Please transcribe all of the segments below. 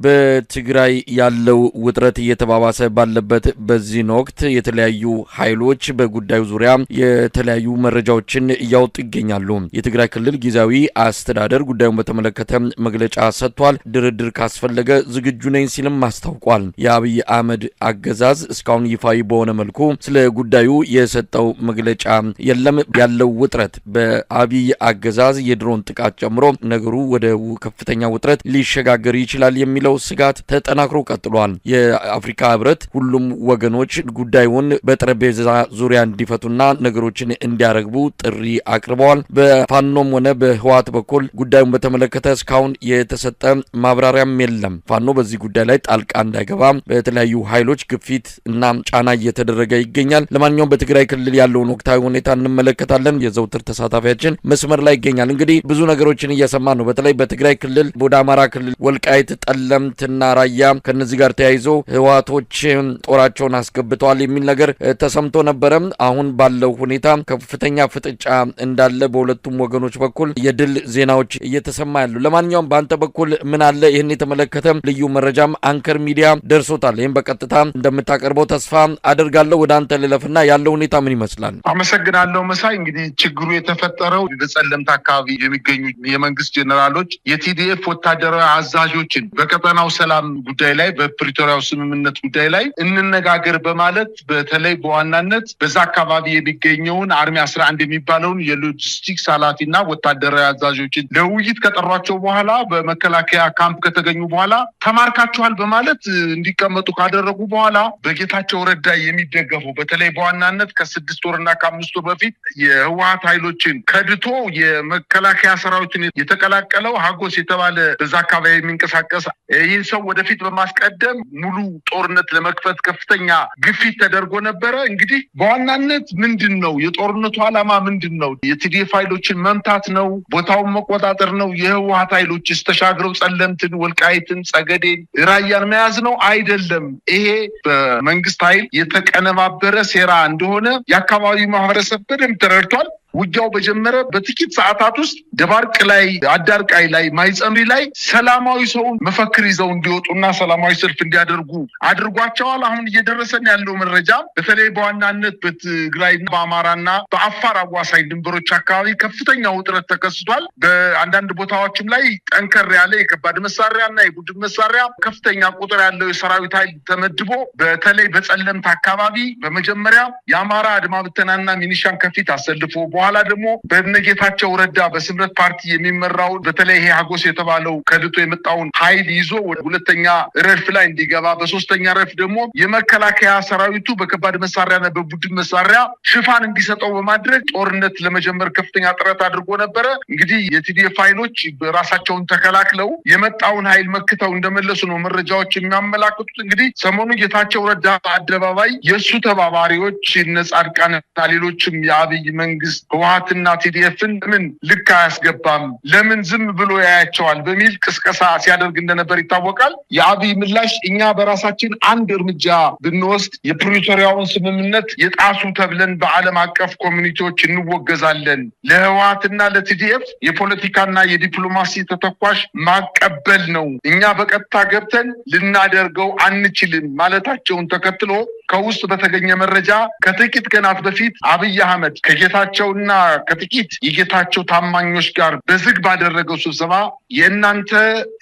በትግራይ ያለው ውጥረት እየተባባሰ ባለበት በዚህ ወቅት የተለያዩ ኃይሎች በጉዳዩ ዙሪያ የተለያዩ መረጃዎችን እያወጡ ይገኛሉ። የትግራይ ክልል ጊዜያዊ አስተዳደር ጉዳዩን በተመለከተ መግለጫ ሰጥቷል። ድርድር ካስፈለገ ዝግጁ ነኝ ሲልም አስታውቋል። የአብይ አህመድ አገዛዝ እስካሁን ይፋዊ በሆነ መልኩ ስለ ጉዳዩ የሰጠው መግለጫ የለም። ያለው ውጥረት በአብይ አገዛዝ የድሮን ጥቃት ጨምሮ ነገሩ ወደ ከፍተኛ ውጥረት ሊሸጋገር ይችላል የሚለው ስጋት ተጠናክሮ ቀጥሏል። የአፍሪካ ህብረት ሁሉም ወገኖች ጉዳዩን በጠረጴዛ ዙሪያ እንዲፈቱና ነገሮችን እንዲያረግቡ ጥሪ አቅርበዋል። በፋኖም ሆነ በህዋት በኩል ጉዳዩን በተመለከተ እስካሁን የተሰጠ ማብራሪያም የለም። ፋኖ በዚህ ጉዳይ ላይ ጣልቃ እንዳይገባ በተለያዩ ኃይሎች ግፊት እና ጫና እየተደረገ ይገኛል። ለማንኛውም በትግራይ ክልል ያለውን ወቅታዊ ሁኔታ እንመለከታለን። የዘውትር ተሳታፊያችን መስመር ላይ ይገኛል። እንግዲህ ብዙ ነገሮችን እየሰማን ነው። በተለይ በትግራይ ክልል ወደ አማራ ክልል ወልቃይት ጠለምትና ራያ ከነዚህ ጋር ተያይዞ ህዋቶች ጦራቸውን አስገብተዋል የሚል ነገር ተሰምቶ ነበረ። አሁን ባለው ሁኔታ ከፍተኛ ፍጥጫ እንዳለ በሁለቱም ወገኖች በኩል የድል ዜናዎች እየተሰማ ያሉ። ለማንኛውም በአንተ በኩል ምን አለ? ይህን የተመለከተ ልዩ መረጃም አንከር ሚዲያ ደርሶታል። ይህም በቀጥታ እንደምታቀርበው ተስፋ አደርጋለሁ። ወደ አንተ ልለፍና ያለው ሁኔታ ምን ይመስላል? አመሰግናለሁ መሳይ። እንግዲህ ችግሩ የተፈጠረው በጸለምት አካባቢ የሚገኙ የመንግስት ጄኔራሎች የቲዲኤፍ ወታደራዊ አዛዦችን በቀጠናው ሰላም ጉዳይ ላይ በፕሪቶሪያው ስምምነት ጉዳይ ላይ እንነጋገር በማለት በተለይ በዋናነት በዛ አካባቢ የሚገኘውን አርሚ 11 የሚባለውን የሎጂስቲክስ ኃላፊና ወታደራዊ አዛዦችን ለውይይት ከጠሯቸው በኋላ በመከላከያ ካምፕ ከተገኙ በኋላ ተማርካቸዋል በማለት እንዲቀመጡ ካደረጉ በኋላ በጌታቸው ረዳ የሚደገፉ በተለይ በዋናነት ከ6 ወርና ከ5 ወር በፊት የህወሓት ኃይሎችን ከድቶ የመከላከያ ሰራዊትን የተቀላቀለው ሀጎስ የተባለ በዛ አካባቢ የሚንቀሳቀስ ይህን ሰው ወደፊት በማስቀደም ሙሉ ጦርነት ለመክፈት ከፍተኛ ግፊት ተደርጎ ነበረ። እንግዲህ በዋናነት ምንድነው የጦርነቱ ዓላማ? ምንድነው? የቲዲኤፍ ኃይሎችን መምታት ነው? ቦታውን መቆጣጠር ነው? የህወሓት ኃይሎችስ ተሻግረው ጸለምትን፣ ወልቃይትን፣ ጸገዴን፣ ራያን መያዝ ነው? አይደለም። ይሄ በመንግስት ኃይል የተቀነባበረ ሴራ እንደሆነ የአካባቢው ማህበረሰብ በደንብ ተረድቷል። ውጊያው በጀመረ በጥቂት ሰዓታት ውስጥ ደባርቅ ላይ፣ አዳርቃይ ላይ፣ ማይጸምሪ ላይ ሰላማዊ ሰውን መፈክር ይዘው እንዲወጡና ሰላማዊ ሰልፍ እንዲያደርጉ አድርጓቸዋል። አሁን እየደረሰን ያለው መረጃ በተለይ በዋናነት በትግራይና በአማራና በአፋር አዋሳኝ ድንበሮች አካባቢ ከፍተኛ ውጥረት ተከስቷል። በአንዳንድ ቦታዎችም ላይ ጠንከር ያለ የከባድ መሳሪያና የቡድን መሳሪያ ከፍተኛ ቁጥር ያለው የሰራዊት ኃይል ተመድቦ በተለይ በጸለምት አካባቢ በመጀመሪያ የአማራ አድማ ብተናና ሚኒሻን ከፊት አሰልፎ በኋላ ደግሞ በነጌታቸው ረዳ በስምረት ፓርቲ የሚመራው በተለይ ይሄ ሀጎስ የተባለው ከድቶ የመጣውን ኃይል ይዞ ወደ ሁለተኛ ረድፍ ላይ እንዲገባ፣ በሶስተኛ ረድፍ ደግሞ የመከላከያ ሰራዊቱ በከባድ መሳሪያና በቡድን መሳሪያ ሽፋን እንዲሰጠው በማድረግ ጦርነት ለመጀመር ከፍተኛ ጥረት አድርጎ ነበረ። እንግዲህ የቲዲኤፍ ኃይሎች በራሳቸውን ተከላክለው የመጣውን ኃይል መክተው እንደመለሱ ነው መረጃዎች የሚያመላክቱት። እንግዲህ ሰሞኑ ጌታቸው ረዳ አደባባይ የእሱ ተባባሪዎች እነ ጻድቃንና ሌሎችም የአብይ መንግስት ህወሓትና ቲዲኤፍን ለምን ልክ አያስገባም፣ ለምን ዝም ብሎ ያያቸዋል በሚል ቅስቀሳ ሲያደርግ እንደነበር ይታወቃል። የአብይ ምላሽ እኛ በራሳችን አንድ እርምጃ ብንወስድ የፕሪቶሪያውን ስምምነት የጣሱ ተብለን በዓለም አቀፍ ኮሚኒቲዎች እንወገዛለን፣ ለህወሓትና ለቲዲኤፍ የፖለቲካና የዲፕሎማሲ ተተኳሽ ማቀበል ነው፣ እኛ በቀጥታ ገብተን ልናደርገው አንችልም ማለታቸውን ተከትሎ ከውስጥ በተገኘ መረጃ ከጥቂት ቀናት በፊት አብይ አህመድ ከጌታቸውና ከጥቂት የጌታቸው ታማኞች ጋር በዝግ ባደረገው ስብሰባ የእናንተ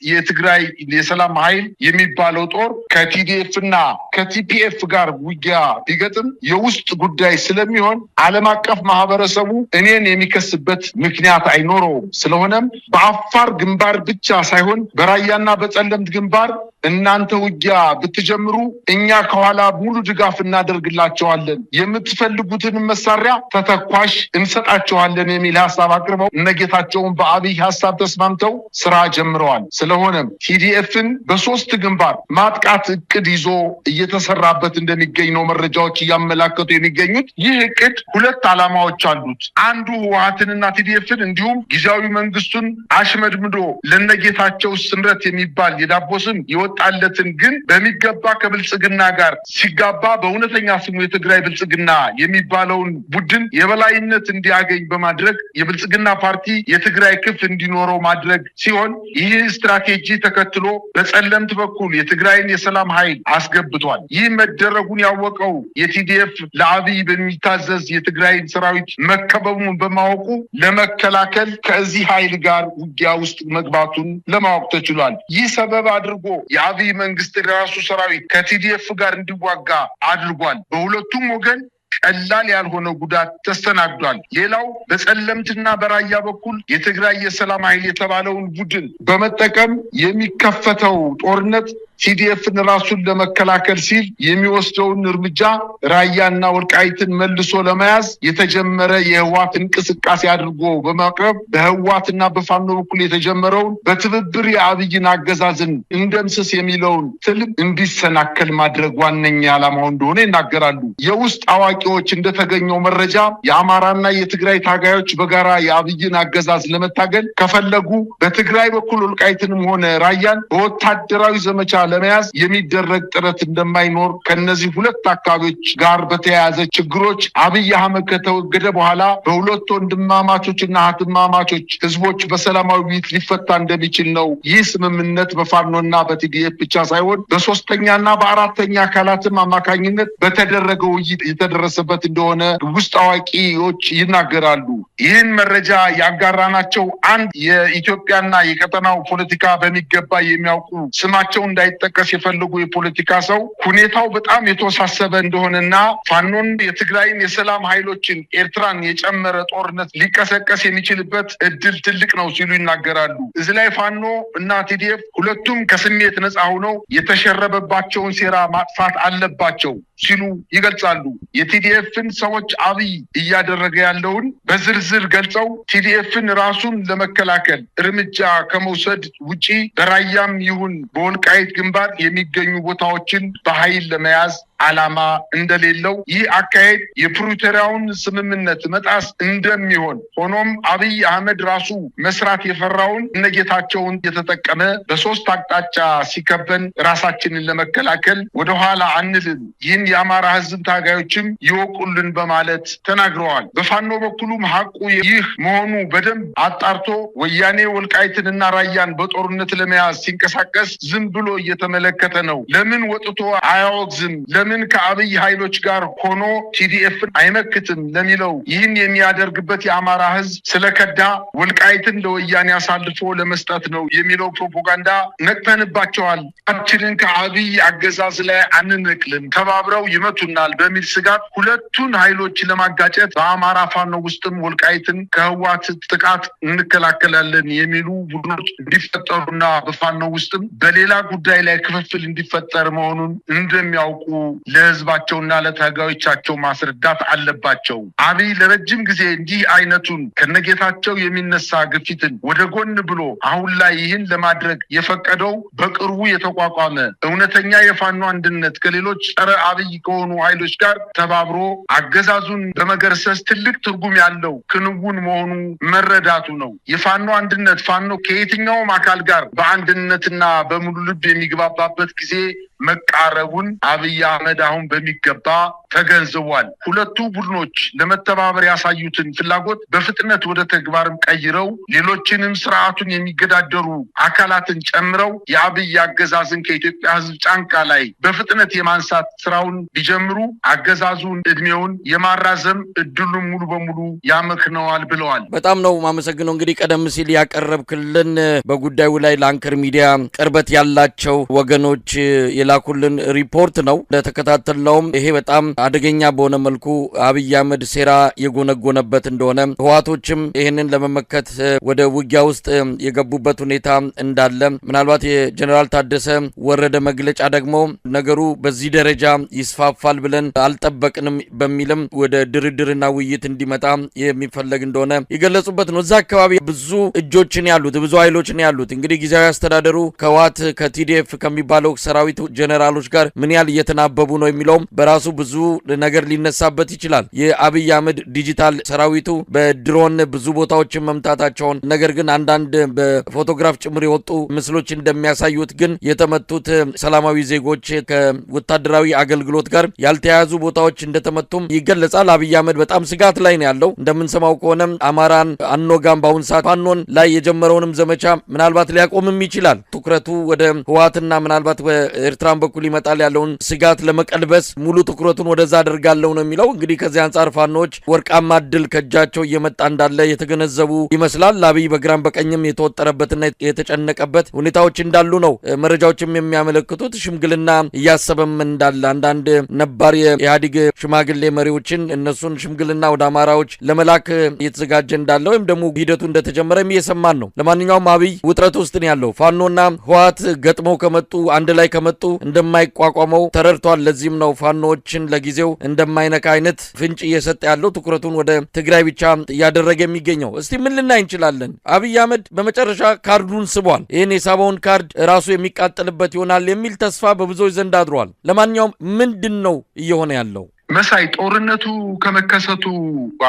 የትግራይ የሰላም ኃይል የሚባለው ጦር ከቲዲኤፍና ከቲፒኤፍ ጋር ውጊያ ቢገጥም የውስጥ ጉዳይ ስለሚሆን ዓለም አቀፍ ማህበረሰቡ እኔን የሚከስበት ምክንያት አይኖረውም። ስለሆነም በአፋር ግንባር ብቻ ሳይሆን በራያና በጸለምት ግንባር እናንተ ውጊያ ብትጀምሩ እኛ ከኋላ ሙሉ ድጋፍ እናደርግላቸዋለን፣ የምትፈልጉትን መሳሪያ ተተኳሽ እንሰጣቸዋለን የሚል ሐሳብ አቅርበው እነጌታቸውን በአብይ ሐሳብ ተስማምተው ስራ ጀምረዋል። ስለሆነም ቲዲኤፍን በሶስት ግንባር ማጥቃት እቅድ ይዞ እየተሰራበት እንደሚገኝ ነው መረጃዎች እያመላከቱ የሚገኙት። ይህ እቅድ ሁለት ዓላማዎች አሉት። አንዱ ህወሓትንና ቲዲኤፍን እንዲሁም ጊዜያዊ መንግስቱን አሽመድምዶ ለነጌታቸው ስምረት የሚባል የዳቦ ስም ይወጣለትን ግን በሚገባ ከብልጽግና ጋር ሲጋባ እንዲግባባ በእውነተኛ ስሙ የትግራይ ብልጽግና የሚባለውን ቡድን የበላይነት እንዲያገኝ በማድረግ የብልጽግና ፓርቲ የትግራይ ክፍል እንዲኖረው ማድረግ ሲሆን ይህ ስትራቴጂ ተከትሎ በጸለምት በኩል የትግራይን የሰላም ኃይል አስገብቷል። ይህ መደረጉን ያወቀው የቲዲኤፍ ለአብይ በሚታዘዝ የትግራይን ሰራዊት መከበቡን በማወቁ ለመከላከል ከዚህ ኃይል ጋር ውጊያ ውስጥ መግባቱን ለማወቅ ተችሏል። ይህ ሰበብ አድርጎ የአብይ መንግስት የራሱ ሰራዊት ከቲዲኤፍ ጋር እንዲዋጋ አድርጓል። በሁለቱም ወገን ቀላል ያልሆነ ጉዳት ተስተናግዷል። ሌላው በጸለምትና በራያ በኩል የትግራይ የሰላም ኃይል የተባለውን ቡድን በመጠቀም የሚከፈተው ጦርነት ቲዲኤፍን ራሱን ለመከላከል ሲል የሚወስደውን እርምጃ ራያና ወልቃይትን መልሶ ለመያዝ የተጀመረ የህዋት እንቅስቃሴ አድርጎ በማቅረብ በህዋትና በፋኖ በኩል የተጀመረውን በትብብር የአብይን አገዛዝን እንደምስስ የሚለውን ትልም እንዲሰናከል ማድረግ ዋነኛ ዓላማው እንደሆነ ይናገራሉ። የውስጥ አዋቂዎች እንደተገኘው መረጃ የአማራና የትግራይ ታጋዮች በጋራ የአብይን አገዛዝ ለመታገል ከፈለጉ በትግራይ በኩል ወልቃይትንም ሆነ ራያን በወታደራዊ ዘመቻ ለመያዝ የሚደረግ ጥረት እንደማይኖር ከነዚህ ሁለት አካባቢዎች ጋር በተያያዘ ችግሮች አብይ አህመድ ከተወገደ በኋላ በሁለት ወንድማማቾችና እህትማማቾች ህዝቦች በሰላማዊ ውይይት ሊፈታ እንደሚችል ነው። ይህ ስምምነት በፋኖና በቲዲኤፍ ብቻ ሳይሆን በሶስተኛና በአራተኛ አካላትም አማካኝነት በተደረገው ውይይት የተደረሰበት እንደሆነ ውስጥ አዋቂዎች ይናገራሉ። ይህን መረጃ ያጋራናቸው አንድ የኢትዮጵያና የቀጠናው ፖለቲካ በሚገባ የሚያውቁ ስማቸው እንዳይጠቀስ የፈለጉ የፖለቲካ ሰው ሁኔታው በጣም የተወሳሰበ እንደሆነና ፋኖን የትግራይን የሰላም ኃይሎችን ኤርትራን የጨመረ ጦርነት ሊቀሰቀስ የሚችልበት እድል ትልቅ ነው ሲሉ ይናገራሉ። እዚህ ላይ ፋኖ እና ቲዲኤፍ ሁለቱም ከስሜት ነፃ ሆነው የተሸረበባቸውን ሴራ ማጥፋት አለባቸው ሲሉ ይገልጻሉ። የቲዲኤፍን ሰዎች አብይ እያደረገ ያለውን በዝርዝር ገልጸው ቲዲኤፍን ራሱን ለመከላከል እርምጃ ከመውሰድ ውጪ በራያም ይሁን በወልቃይት ግንባር የሚገኙ ቦታዎችን በኃይል ለመያዝ ዓላማ እንደሌለው ይህ አካሄድ የፕሪቶሪያውን ስምምነት መጣስ እንደሚሆን ሆኖም አብይ አህመድ ራሱ መስራት የፈራውን እነጌታቸውን የተጠቀመ በሶስት አቅጣጫ ሲከበን ራሳችንን ለመከላከል ወደኋላ አንልም፣ ይህን የአማራ ህዝብ ታጋዮችም ይወቁልን በማለት ተናግረዋል። በፋኖ በኩሉም ሀቁ ይህ መሆኑ በደንብ አጣርቶ ወያኔ ወልቃይትንና ራያን በጦርነት ለመያዝ ሲንቀሳቀስ ዝም ብሎ እየተመለከተ ነው። ለምን ወጥቶ አያወግዝም? ለምን ከአብይ ኃይሎች ጋር ሆኖ ቲዲኤፍን አይመክትም ለሚለው ይህን የሚያደርግበት የአማራ ህዝብ ስለከዳ ወልቃይትን ለወያኔ አሳልፎ ለመስጠት ነው የሚለው ፕሮፓጋንዳ ነቅተንባቸዋል። አችንን ከአብይ አገዛዝ ላይ አንነቅልም፣ ተባብረው ይመቱናል በሚል ስጋት ሁለቱን ኃይሎች ለማጋጨት በአማራ ፋኖ ውስጥም ወልቃይትን ከህዋት ጥቃት እንከላከላለን የሚሉ ቡድኖች እንዲፈጠሩና በፋኖ ውስጥም በሌላ ጉዳይ ላይ ክፍፍል እንዲፈጠር መሆኑን እንደሚያውቁ ለህዝባቸውና ለታጋዮቻቸው ማስረዳት አለባቸው። አብይ ለረጅም ጊዜ እንዲህ አይነቱን ከነጌታቸው የሚነሳ ግፊትን ወደ ጎን ብሎ አሁን ላይ ይህን ለማድረግ የፈቀደው በቅርቡ የተቋቋመ እውነተኛ የፋኖ አንድነት ከሌሎች ጸረ አብይ ከሆኑ ኃይሎች ጋር ተባብሮ አገዛዙን በመገርሰስ ትልቅ ትርጉም ያለው ክንውን መሆኑ መረዳቱ ነው። የፋኖ አንድነት ፋኖ ከየትኛውም አካል ጋር በአንድነትና በሙሉ ልብ የሚግባባበት ጊዜ መቃረቡን አብይ አህመድ አሁን በሚገባ ተገንዝቧል። ሁለቱ ቡድኖች ለመተባበር ያሳዩትን ፍላጎት በፍጥነት ወደ ተግባርም ቀይረው ሌሎችንም ስርዓቱን የሚገዳደሩ አካላትን ጨምረው የአብይ አገዛዝን ከኢትዮጵያ ህዝብ ጫንቃ ላይ በፍጥነት የማንሳት ስራውን ቢጀምሩ አገዛዙን እድሜውን የማራዘም እድሉን ሙሉ በሙሉ ያመክነዋል ብለዋል። በጣም ነው ማመሰግነው። እንግዲህ ቀደም ሲል ያቀረብክልን በጉዳዩ ላይ ለአንከር ሚዲያ ቅርበት ያላቸው ወገኖች የላኩልን ሪፖርት ነው። ለተከታተልነውም ይሄ በጣም አደገኛ በሆነ መልኩ አብይ አህመድ ሴራ የጎነጎነበት እንደሆነ ህዋቶችም ይህንን ለመመከት ወደ ውጊያ ውስጥ የገቡበት ሁኔታ እንዳለ ምናልባት የጀነራል ታደሰ ወረደ መግለጫ ደግሞ ነገሩ በዚህ ደረጃ ይስፋፋል ብለን አልጠበቅንም በሚልም ወደ ድርድርና ውይይት እንዲመጣ የሚፈለግ እንደሆነ የገለጹበት ነው። እዛ አካባቢ ብዙ እጆችን ያሉት ብዙ ኃይሎችን ያሉት እንግዲህ ጊዜያዊ አስተዳደሩ ከህዋት ከቲዲኤፍ ከሚባለው ሰራዊት ጀነራሎች ጋር ምን ያህል እየተናበቡ ነው የሚለውም በራሱ ብዙ ነገር ሊነሳበት ይችላል። የአብይ አህመድ ዲጂታል ሰራዊቱ በድሮን ብዙ ቦታዎችን መምታታቸውን ነገር ግን አንዳንድ በፎቶግራፍ ጭምር የወጡ ምስሎች እንደሚያሳዩት ግን የተመቱት ሰላማዊ ዜጎች ከወታደራዊ አገልግሎት ጋር ያልተያያዙ ቦታዎች እንደተመቱም ይገለጻል። አብይ አህመድ በጣም ስጋት ላይ ነው ያለው። እንደምንሰማው ከሆነ አማራን አንወጋም በአሁን ሰዓት ፋኖን ላይ የጀመረውንም ዘመቻ ምናልባት ሊያቆምም ይችላል። ትኩረቱ ወደ ህወሓትና ምናልባት በኤርትራን በኩል ይመጣል ያለውን ስጋት ለመቀልበስ ሙሉ ትኩረቱን ወደዛ አደርጋለሁ ነው የሚለው። እንግዲህ ከዚህ አንጻር ፋኖች ወርቃማ ድል ከእጃቸው እየመጣ እንዳለ የተገነዘቡ ይመስላል። አብይ በግራም በቀኝም የተወጠረበትና የተጨነቀበት ሁኔታዎች እንዳሉ ነው መረጃዎችም የሚያመለክቱት። ሽምግልና እያሰበም እንዳለ አንዳንድ ነባር የኢህአዴግ ሽማግሌ መሪዎችን እነሱን ሽምግልና ወደ አማራዎች ለመላክ እየተዘጋጀ እንዳለ ወይም ደግሞ ሂደቱ እንደተጀመረም እየሰማን ነው። ለማንኛውም አብይ ውጥረት ውስጥ ነው ያለው። ፋኖና ህወሓት ገጥመው ከመጡ አንድ ላይ ከመጡ እንደማይቋቋመው ተረድቷል። ለዚህም ነው ፋኖዎችን ለጊዜው እንደማይነካ አይነት ፍንጭ እየሰጠ ያለው ትኩረቱን ወደ ትግራይ ብቻ እያደረገ የሚገኘው። እስቲ ምን ልናይ እንችላለን? አብይ አህመድ በመጨረሻ ካርዱን ስቧል። ይህን የሳበውን ካርድ ራሱ የሚቃጠልበት ይሆናል የሚል ተስፋ በብዙዎች ዘንድ አድሯል። ለማንኛውም ምንድን ነው እየሆነ ያለው? መሳይ ጦርነቱ ከመከሰቱ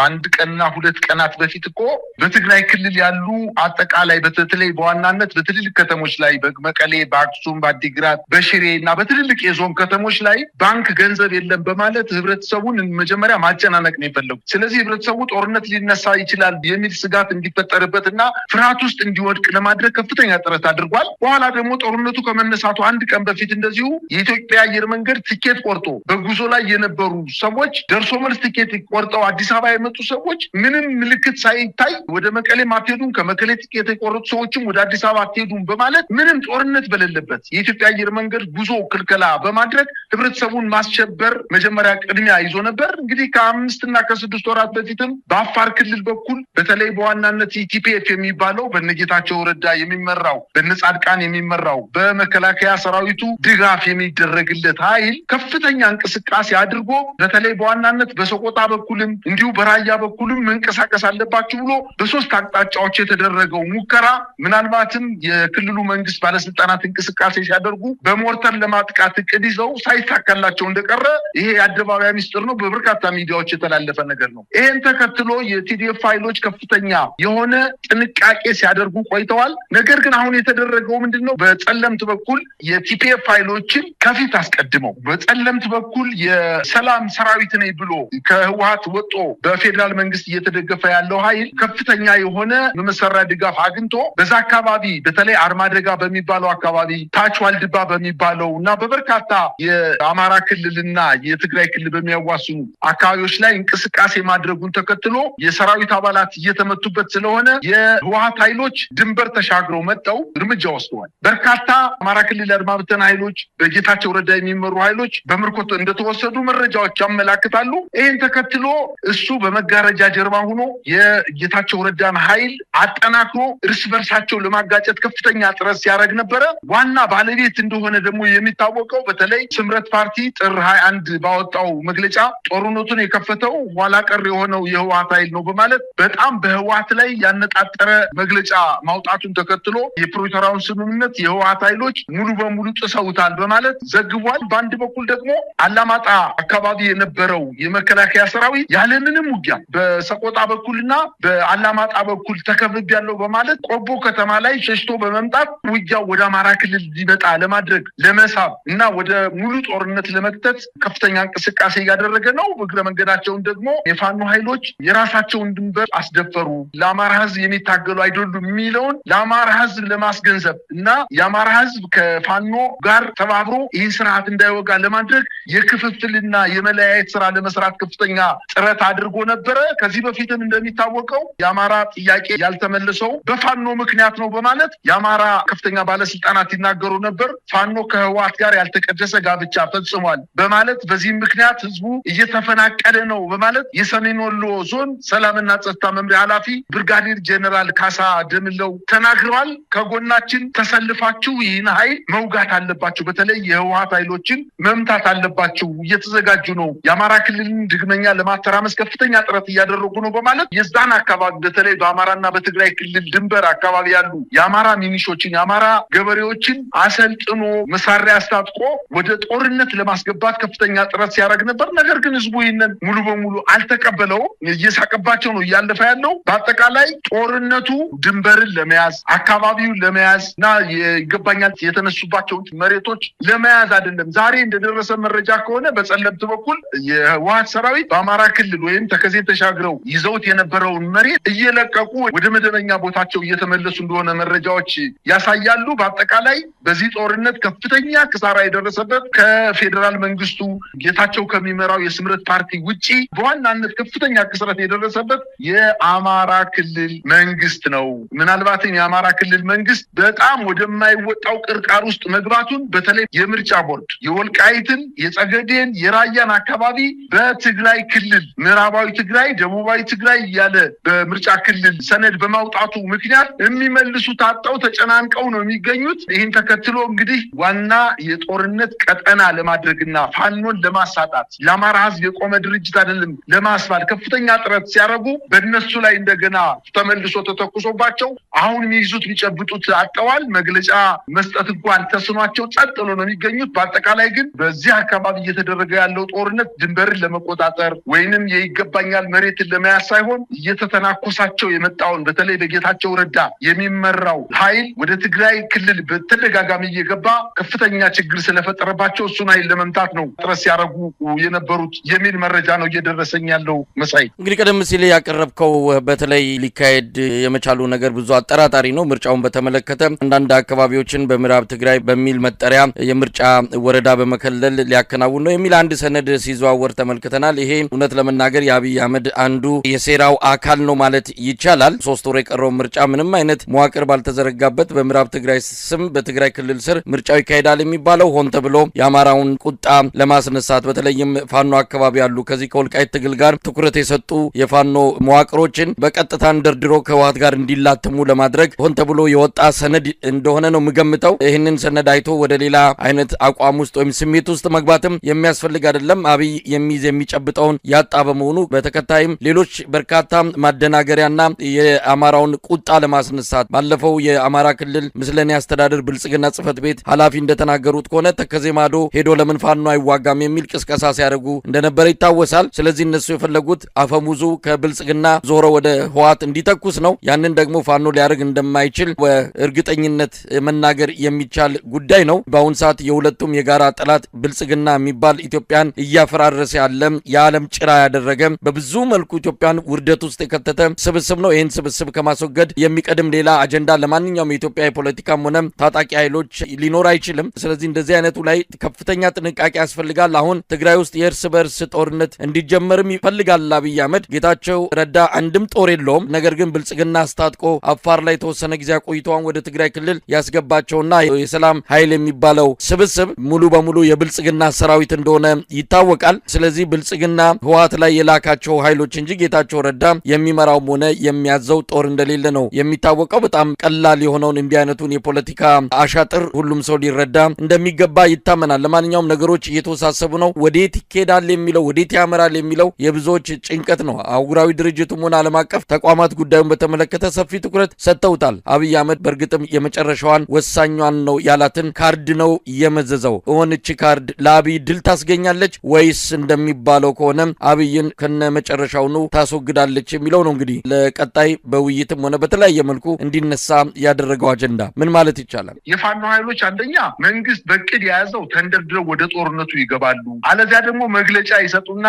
አንድ ቀንና ሁለት ቀናት በፊት እኮ በትግራይ ክልል ያሉ አጠቃላይ በተለይ በዋናነት በትልልቅ ከተሞች ላይ በመቀሌ፣ በአክሱም፣ በአዲግራት፣ በሽሬ እና በትልልቅ የዞን ከተሞች ላይ ባንክ ገንዘብ የለም በማለት ህብረተሰቡን መጀመሪያ ማጨናነቅ ነው የፈለጉት። ስለዚህ ህብረተሰቡ ጦርነት ሊነሳ ይችላል የሚል ስጋት እንዲፈጠርበት እና ፍርሃት ውስጥ እንዲወድቅ ለማድረግ ከፍተኛ ጥረት አድርጓል። በኋላ ደግሞ ጦርነቱ ከመነሳቱ አንድ ቀን በፊት እንደዚሁ የኢትዮጵያ አየር መንገድ ትኬት ቆርጦ በጉዞ ላይ የነበሩ ሰዎች ደርሶ መልስ ትኬት ቆርጠው አዲስ አበባ የመጡ ሰዎች ምንም ምልክት ሳይታይ ወደ መቀሌ አትሄዱም፣ ከመቀሌ ትኬት የቆረጡ ሰዎችም ወደ አዲስ አበባ አትሄዱም በማለት ምንም ጦርነት በሌለበት የኢትዮጵያ አየር መንገድ ጉዞ ክልከላ በማድረግ ህብረተሰቡን ማስሸበር መጀመሪያ ቅድሚያ ይዞ ነበር። እንግዲህ ከ5 እና ከ6 ወራት በፊትም በአፋር ክልል በኩል በተለይ በዋናነት ቲፒኤፍ የሚባለው በነጌታቸው ረዳ የሚመራው በነጻድቃን የሚመራው በመከላከያ ሰራዊቱ ድጋፍ የሚደረግለት ኃይል ከፍተኛ እንቅስቃሴ አድርጎ በተለይ በዋናነት በሰቆጣ በኩልም እንዲሁ በራያ በኩልም መንቀሳቀስ አለባችሁ ብሎ በሶስት አቅጣጫዎች የተደረገው ሙከራ ምናልባትም የክልሉ መንግስት ባለስልጣናት እንቅስቃሴ ሲያደርጉ በሞርተር ለማጥቃት እቅድ ይዘው ሳይሳካላቸው እንደቀረ ይሄ የአደባባይ ሚስጥር ነው፣ በበርካታ ሚዲያዎች የተላለፈ ነገር ነው። ይሄን ተከትሎ የቲዲኤፍ ኃይሎች ከፍተኛ የሆነ ጥንቃቄ ሲያደርጉ ቆይተዋል። ነገር ግን አሁን የተደረገው ምንድነው? በጸለምት በኩል የቲፒኤፍ ኃይሎችን ከፊት አስቀድመው በጸለምት በኩል የሰላም ሰራዊት ነኝ ብሎ ከህወሓት ወጦ በፌዴራል መንግስት እየተደገፈ ያለው ኃይል ከፍተኛ የሆነ መመሰራ ድጋፍ አግኝቶ በዛ አካባቢ በተለይ አርማደጋ በሚባለው አካባቢ ታች ዋልድባ በሚባለው እና በበርካታ የአማራ ክልልና የትግራይ ክልል በሚያዋስኑ አካባቢዎች ላይ እንቅስቃሴ ማድረጉን ተከትሎ የሰራዊት አባላት እየተመቱበት ስለሆነ የህወሓት ኃይሎች ድንበር ተሻግረው መጥተው እርምጃ ወስደዋል። በርካታ አማራ ክልል አድማ ብተና ኃይሎች በጌታቸው ረዳ የሚመሩ ኃይሎች በምርኮ እንደተወሰዱ መረጃዎች ያመላክታሉ። ይህን ተከትሎ እሱ በመጋረጃ ጀርባ ሆኖ የጌታቸው ረዳን ኃይል አጠናክሮ እርስ በርሳቸው ለማጋጨት ከፍተኛ ጥረት ሲያደርግ ነበረ። ዋና ባለቤት እንደሆነ ደግሞ የሚታወቀው በተለይ ስምረት ፓርቲ ጥር 21 ባወጣው መግለጫ ጦርነቱን የከፈተው ኋላ ቀር የሆነው የህወሓት ኃይል ነው በማለት በጣም በህወሓት ላይ ያነጣጠረ መግለጫ ማውጣቱን ተከትሎ የፕሪቶሪያውን ስምምነት የህወሓት ኃይሎች ሙሉ በሙሉ ጥሰውታል በማለት ዘግቧል። በአንድ በኩል ደግሞ አላማጣ አካባቢ የነበረው የመከላከያ ሰራዊት ያለምንም ውጊያ በሰቆጣ በኩልና በአላማጣ በኩል ተከብቤያለሁ በማለት ቆቦ ከተማ ላይ ሸሽቶ በመምጣት ውጊያው ወደ አማራ ክልል ሊመጣ ለማድረግ ለመሳብ እና ወደ ሙሉ ጦርነት ለመክተት ከፍተኛ እንቅስቃሴ እያደረገ ነው። እግረ መንገዳቸውን ደግሞ የፋኖ ኃይሎች የራሳቸውን ድንበር አስደፈሩ፣ ለአማራ ህዝብ የሚታገሉ አይደሉም የሚለውን ለአማራ ህዝብ ለማስገንዘብ እና የአማራ ህዝብ ከፋኖ ጋር ተባብሮ ይህን ስርዓት እንዳይወጋ ለማድረግ የክፍፍልና የመለያየት ስራ ለመስራት ከፍተኛ ጥረት አድርጎ ነበረ። ከዚህ በፊትም እንደሚታወቀው የአማራ ጥያቄ ያልተመለሰው በፋኖ ምክንያት ነው በማለት የአማራ ከፍተኛ ባለስልጣናት ይናገሩ ነበር። ፋኖ ከህወሓት ጋር ያልተቀደሰ ጋብቻ ፈጽሟል በማለት በዚህም ምክንያት ህዝቡ እየተፈናቀለ ነው በማለት የሰሜን ወሎ ዞን ሰላምና ጸጥታ መምሪያ ኃላፊ ብርጋዴር ጄኔራል ካሳ ደምለው ተናግረዋል። ከጎናችን ተሰልፋችሁ ይህን ኃይል መውጋት አለባችሁ፣ በተለይ የህወሓት ኃይሎችን መምታት አለባችሁ፣ እየተዘጋጁ ነው ነው የአማራ ክልልን ድግመኛ ለማተራመስ ከፍተኛ ጥረት እያደረጉ ነው በማለት የዛን አካባቢ በተለይ በአማራና በትግራይ ክልል ድንበር አካባቢ ያሉ የአማራ ሚኒሾችን የአማራ ገበሬዎችን አሰልጥኖ መሳሪያ አስታጥቆ ወደ ጦርነት ለማስገባት ከፍተኛ ጥረት ሲያደርግ ነበር። ነገር ግን ህዝቡ ይህንን ሙሉ በሙሉ አልተቀበለውም። እየሳቀባቸው ነው እያለፈ ያለው። በአጠቃላይ ጦርነቱ ድንበርን ለመያዝ አካባቢውን ለመያዝ እና ይገባኛል የተነሱባቸው መሬቶች ለመያዝ አይደለም። ዛሬ እንደደረሰ መረጃ ከሆነ በጸለምት በኩል የህወሓት ሰራዊት በአማራ ክልል ወይም ተከዜ ተሻግረው ይዘውት የነበረውን መሬት እየለቀቁ ወደ መደበኛ ቦታቸው እየተመለሱ እንደሆነ መረጃዎች ያሳያሉ። በአጠቃላይ በዚህ ጦርነት ከፍተኛ ክሳራ የደረሰበት ከፌዴራል መንግስቱ ጌታቸው ከሚመራው የስምረት ፓርቲ ውጪ በዋናነት ከፍተኛ ክስረት የደረሰበት የአማራ ክልል መንግስት ነው። ምናልባትም የአማራ ክልል መንግስት በጣም ወደማይወጣው ቅርቃር ውስጥ መግባቱን በተለይ የምርጫ ቦርድ የወልቃይትን፣ የጸገዴን፣ የራያን አካባቢ በትግራይ ክልል ምዕራባዊ ትግራይ፣ ደቡባዊ ትግራይ እያለ በምርጫ ክልል ሰነድ በማውጣቱ ምክንያት የሚመልሱ ታጣው ተጨናንቀው ነው የሚገኙት። ይህን ተከትሎ እንግዲህ ዋና የጦርነት ቀጠና ለማድረግና ፋኖን ለማሳጣት ለአማራ ህዝብ የቆመ ድርጅት አይደለም ለማስባል ከፍተኛ ጥረት ሲያደርጉ በእነሱ ላይ እንደገና ተመልሶ ተተኩሶባቸው አሁን የሚይዙት ሊጨብጡት አጠዋል። መግለጫ መስጠት እንኳን ተስኗቸው ጸጥ ብሎ ነው የሚገኙት። በአጠቃላይ ግን በዚህ አካባቢ እየተደረገ ያለው ጦርነት ድንበርን ለመቆጣጠር ወይንም የይገባኛል መሬትን ለመያዝ ሳይሆን እየተተናኮሳቸው የመጣውን በተለይ በጌታቸው ረዳ የሚመራው ኃይል ወደ ትግራይ ክልል በተደጋጋሚ እየገባ ከፍተኛ ችግር ስለፈጠረባቸው እሱን ኃይል ለመምታት ነው ጥረት ሲያደርጉ የነበሩት የሚል መረጃ ነው እየደረሰኝ ያለው። መሳይ እንግዲህ ቀደም ሲል ያቀረብከው በተለይ ሊካሄድ የመቻሉ ነገር ብዙ አጠራጣሪ ነው። ምርጫውን በተመለከተ አንዳንድ አካባቢዎችን በምዕራብ ትግራይ በሚል መጠሪያ የምርጫ ወረዳ በመከለል ሊያከናውን ነው የሚል አንድ ሰነድ ሲዘዋወር ተመልክተናል። ይሄ እውነት ለመናገር የአብይ አህመድ አንዱ የሴራው አካል ነው ማለት ይቻላል። 3 ወር የቀረው ምርጫ ምንም አይነት መዋቅር ባልተዘረጋበት በምዕራብ ትግራይ ስም በትግራይ ክልል ስር ምርጫው ይካሄዳል የሚባለው ሆን ተብሎ የአማራውን ቁጣ ለማስነሳት በተለይም ፋኖ አካባቢ ያሉ ከዚህ ከወልቃይት ትግል ጋር ትኩረት የሰጡ የፋኖ መዋቅሮችን በቀጥታ እንደርድሮ ከህወሓት ጋር እንዲላተሙ ለማድረግ ሆን ተብሎ የወጣ ሰነድ እንደሆነ ነው የምገምተው። ይህንን ሰነድ አይቶ ወደ ሌላ አይነት አቋም ውስጥ ወይም ስሜት ውስጥ መግባትም የሚያስፈልግ አይደለም። አብይ የሚይዝ የሚጨብጠውን ያጣ በመሆኑ በተከታይም ሌሎች በርካታ ማደናገሪያና የአማራውን ቁጣ ለማስነሳት ባለፈው የአማራ ክልል ምስለኔ አስተዳደር ብልጽግና ጽህፈት ቤት ኃላፊ እንደተናገሩት ከሆነ ተከዜ ማዶ ሄዶ ለምን ፋኖ አይዋጋም የሚል ቅስቀሳ ሲያደርጉ እንደነበረ ይታወሳል። ስለዚህ እነሱ የፈለጉት አፈሙዙ ከብልጽግና ዞሮ ወደ ህወሓት እንዲተኩስ ነው። ያንን ደግሞ ፋኖ ሊያደርግ እንደማይችል በእርግጠኝነት መናገር የሚቻል ጉዳይ ነው። በአሁን ሰዓት የሁለቱም የጋራ ጠላት ብልጽግና የሚባል ኢትዮጵያን እያፈራረሰ ያለ የዓለም ጭራ ያደረገ በብዙ መልኩ ኢትዮጵያን ውርደት ውስጥ የከተተ ስብስብ ነው። ይህን ስብስብ ከማስወገድ የሚቀድም ሌላ አጀንዳ ለማንኛውም የኢትዮጵያ የፖለቲካም ሆነ ታጣቂ ኃይሎች ሊኖር አይችልም። ስለዚህ እንደዚህ አይነቱ ላይ ከፍተኛ ጥንቃቄ ያስፈልጋል። አሁን ትግራይ ውስጥ የእርስ በርስ ጦርነት እንዲጀመርም ይፈልጋል አብይ አህመድ። ጌታቸው ረዳ አንድም ጦር የለውም። ነገር ግን ብልጽግና አስታጥቆ አፋር ላይ የተወሰነ ጊዜ ቆይተዋን ወደ ትግራይ ክልል ያስገባቸውና የሰላም ኃይል የሚባለው ስብስብ ሙሉ በሙሉ የብልጽግና ሰራዊት እንደሆነ ይታወቃል። ስለዚህ ብልጽግና ህወሓት ላይ የላካቸው ኃይሎች እንጂ ጌታቸው ረዳ የሚመራውም ሆነ የሚያዘው ጦር እንደሌለ ነው የሚታወቀው። በጣም ቀላል የሆነውን እንዲህ አይነቱን የፖለቲካ አሻጥር ሁሉም ሰው ሊረዳ እንደሚገባ ይታመናል። ለማንኛውም ነገሮች እየተወሳሰቡ ነው። ወዴት ይኬዳል የሚለው ወዴት ያመራል የሚለው የብዙዎች ጭንቀት ነው። አህጉራዊ ድርጅቱም ሆነ ዓለም አቀፍ ተቋማት ጉዳዩን በተመለከተ ሰፊ ትኩረት ሰጥተውታል። አብይ አህመድ በእርግጥም የመጨረሻዋን ወሳኛዋን ነው ያላትን ካርድ ነው የመዘዘው። እሆንች ካርድ ለአብይ ድል ታስገኛለች ወይስ እንደሚባለው ከሆነ አብይን ከነ መጨረሻው ነው ታስወግዳለች የሚለው ነው እንግዲህ ለቀጣይ በውይይትም ሆነ በተለያየ መልኩ እንዲነሳ ያደረገው አጀንዳ ምን ማለት ይቻላል? የፋኖ ኃይሎች አንደኛ መንግስት በቅድ የያዘው ተንደርድረው ወደ ጦርነቱ ይገባሉ፣ አለዚያ ደግሞ መግለጫ ይሰጡና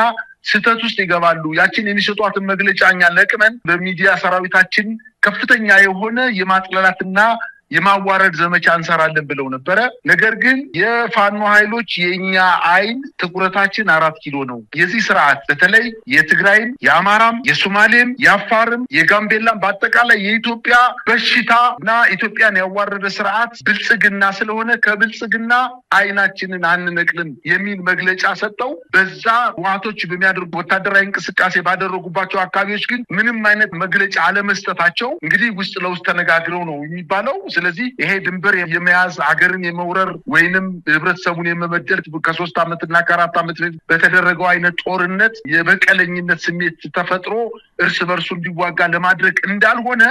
ስህተት ውስጥ ይገባሉ። ያችን የሚሰጧትን መግለጫ እኛ ለቅመን በሚዲያ ሰራዊታችን ከፍተኛ የሆነ የማጥላላትና የማዋረድ ዘመቻ እንሰራለን ብለው ነበረ። ነገር ግን የፋኖ ኃይሎች የኛ አይን ትኩረታችን 4 ኪሎ ነው። የዚህ ስርዓት በተለይ የትግራይም፣ የአማራም፣ የሶማሌም፣ የአፋርም፣ የጋምቤላም በአጠቃላይ የኢትዮጵያ በሽታና ኢትዮጵያን ያዋረደ ስርዓት ብልጽግና ስለሆነ ከብልጽግና አይናችንን አንነቅልም የሚል መግለጫ ሰጠው። በዛ ህወሓቶች በሚያደርጉ ወታደራዊ እንቅስቃሴ ባደረጉባቸው አካባቢዎች ግን ምንም አይነት መግለጫ አለመስጠታቸው እንግዲህ ውስጥ ለውስጥ ተነጋግረው ነው የሚባለው። ስለዚህ ይሄ ድንበር የመያዝ አገርን የመውረር ወይንም ህብረተሰቡን የመበደል ከ3 ዓመትና ከ4 ዓመት በተደረገው አይነት ጦርነት የበቀለኝነት ስሜት ተፈጥሮ እርስ በርሱ እንዲዋጋ ለማድረግ እንዳልሆነ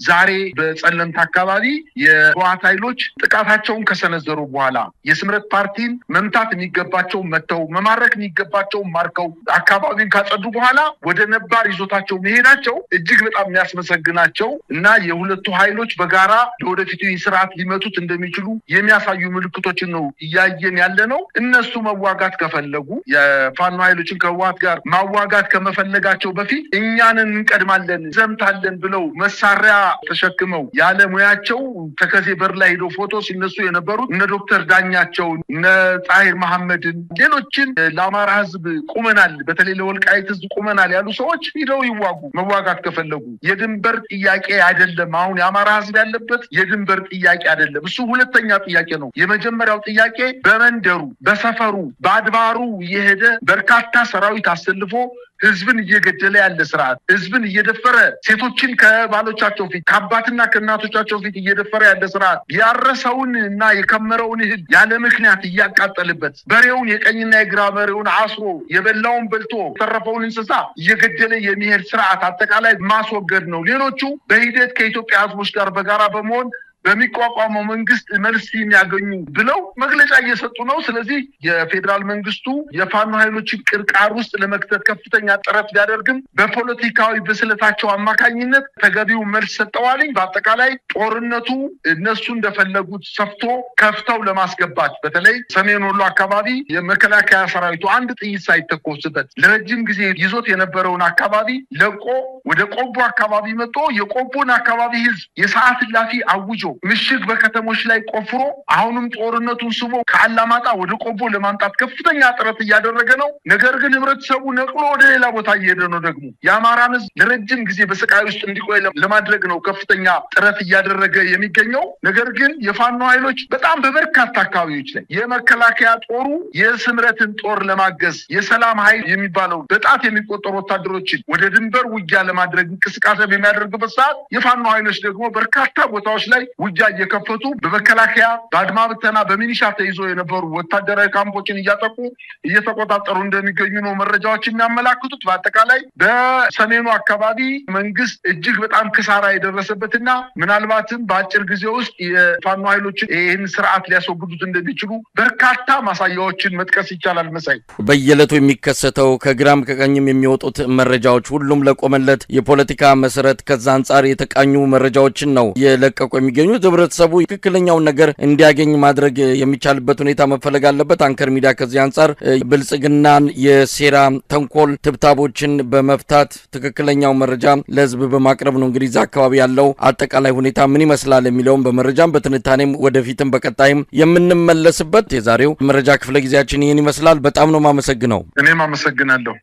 ዛሬ በጸለምት አካባቢ የህወሓት ኃይሎች ጥቃታቸውን ከሰነዘሩ በኋላ የስምረት ፓርቲን መምታት የሚገባቸው መተው መማረክ የሚገባቸው ማርከው አካባቢን ካጸዱ በኋላ ወደ ነባር ይዞታቸው መሄዳቸው እጅግ በጣም የሚያስመሰግናቸው እና የሁለቱ ኃይሎች በጋራ ለወደፊቱ ስርዓት ሊመቱት እንደሚችሉ የሚያሳዩ ምልክቶችን ነው እያየን ያለ ነው። እነሱ መዋጋት ከፈለጉ የፋኖ ኃይሎችን ከህወሓት ጋር ማዋጋት ከመፈለጋቸው በፊት እኛንን እንቀድማለን ዘምታለን ብለው መሳሪያ ተሸክመው ያለ ሙያቸው ተከዜ በር ላይ ሄዶ ፎቶ ሲነሱ የነበሩት እነ ዶክተር ዳኛቸው እነ ጣሂር መሐመድን ሌሎችን ለአማራ ህዝብ ቁመናል በተለይ ለወልቃይት ህዝብ ቁመናል ያሉ ሰዎች ሄደው ይዋጉ መዋጋት ከፈለጉ የድንበር ጥያቄ አይደለም። አሁን የአማራ ህዝብ ያለበት የድንበር ጥያቄ አይደለም። እሱ ሁለተኛ ጥያቄ ነው። የመጀመሪያው ጥያቄ በመንደሩ በሰፈሩ በአድባሩ የሄደ በርካታ ሰራዊት አሰልፎ ህዝብን እየገደለ ያለ ስርዓት ህዝብን እየደፈረ ሴቶችን ከባሎቻቸው ፊት ከአባትና ከእናቶቻቸው ፊት እየደፈረ ያለ ስርዓት ያረሰውን እና የከመረውን እህል ያለ ምክንያት እያቃጠልበት በሬውን የቀኝና የግራ በሬውን አስሮ የበላውን በልቶ የተረፈውን እንስሳ እየገደለ የሚሄድ ስርዓት አጠቃላይ ማስወገድ ነው። ሌሎቹ በሂደት ከኢትዮጵያ ህዝቦች ጋር በጋራ በመሆን በሚቋቋመው መንግስት መልስ የሚያገኙ ብለው መግለጫ እየሰጡ ነው። ስለዚህ የፌዴራል መንግስቱ የፋኖ ኃይሎችን ቅርቃር ውስጥ ለመክተት ከፍተኛ ጥረት ቢያደርግም በፖለቲካዊ ብስለታቸው አማካኝነት ተገቢው መልስ ሰጠዋልኝ። በአጠቃላይ ጦርነቱ እነሱ እንደፈለጉት ሰፍቶ ከፍተው ለማስገባት በተለይ ሰሜን ወሎ አካባቢ የመከላከያ ሰራዊቱ አንድ ጥይት ሳይተኮስበት ለረጅም ጊዜ ይዞት የነበረውን አካባቢ ለቆ ወደ ቆቦ አካባቢ መጥቶ የቆቦን አካባቢ ህዝብ የሰዓት እላፊ አውጆ ምሽግ በከተሞች ላይ ቆፍሮ አሁንም ጦርነቱን ስቦ ከአላማጣ ወደ ቆቦ ለማምጣት ከፍተኛ ጥረት እያደረገ ነው። ነገር ግን ህብረተሰቡ ነቅሎ ወደ ሌላ ቦታ እየሄደ ነው። ደግሞ የአማራን ህዝብ ለረጅም ጊዜ በስቃይ ውስጥ እንዲቆይ ለማድረግ ነው ከፍተኛ ጥረት እያደረገ የሚገኘው። ነገር ግን የፋኖ ኃይሎች በጣም በበርካታ አካባቢዎች ላይ የመከላከያ ጦሩ የስምረትን ጦር ለማገዝ የሰላም ኃይል የሚባለው በጣት የሚቆጠሩ ወታደሮችን ወደ ድንበር ውጊያ ለማድረግ እንቅስቃሴ በሚያደርግበት ሰዓት የፋኖ ኃይሎች ደግሞ በርካታ ቦታዎች ላይ ውጊያ እየከፈቱ በመከላከያ በአድማ ብተና በሚኒሻ ተይዞ የነበሩ ወታደራዊ ካምፖችን እያጠቁ እየተቆጣጠሩ እንደሚገኙ ነው መረጃዎች የሚያመላክቱት። በአጠቃላይ በሰሜኑ አካባቢ መንግስት እጅግ በጣም ክሳራ የደረሰበትና ምናልባትም በአጭር ጊዜ ውስጥ የፋኖ ኃይሎችን ይህን ስርዓት ሊያስወግዱት እንደሚችሉ በርካታ ማሳያዎችን መጥቀስ ይቻላል። መሳይ በየዕለቱ የሚከሰተው ከግራም ከቀኝም የሚወጡት መረጃዎች ሁሉም ለቆመለት የፖለቲካ መሰረት ከዛ አንጻር የተቃኙ መረጃዎችን ነው የለቀቁ የሚገኙት። ህብረተሰቡ ትክክለኛውን ነገር እንዲያገኝ ማድረግ የሚቻልበት ሁኔታ መፈለግ አለበት። አንከር ሚዲያ ከዚህ አንጻር ብልጽግናን የሴራ ተንኮል ትብታቦችን በመፍታት ትክክለኛው መረጃ ለህዝብ በማቅረብ ነው እንግዲህ እዛ አካባቢ ያለው አጠቃላይ ሁኔታ ምን ይመስላል የሚለውን በመረጃም በትንታኔም ወደፊትም በቀጣይም የምንመለስበት የዛሬው መረጃ ክፍለ ጊዜያችን ይህን ይመስላል። በጣም ነው ማመሰግነው። እኔም አመሰግናለሁ።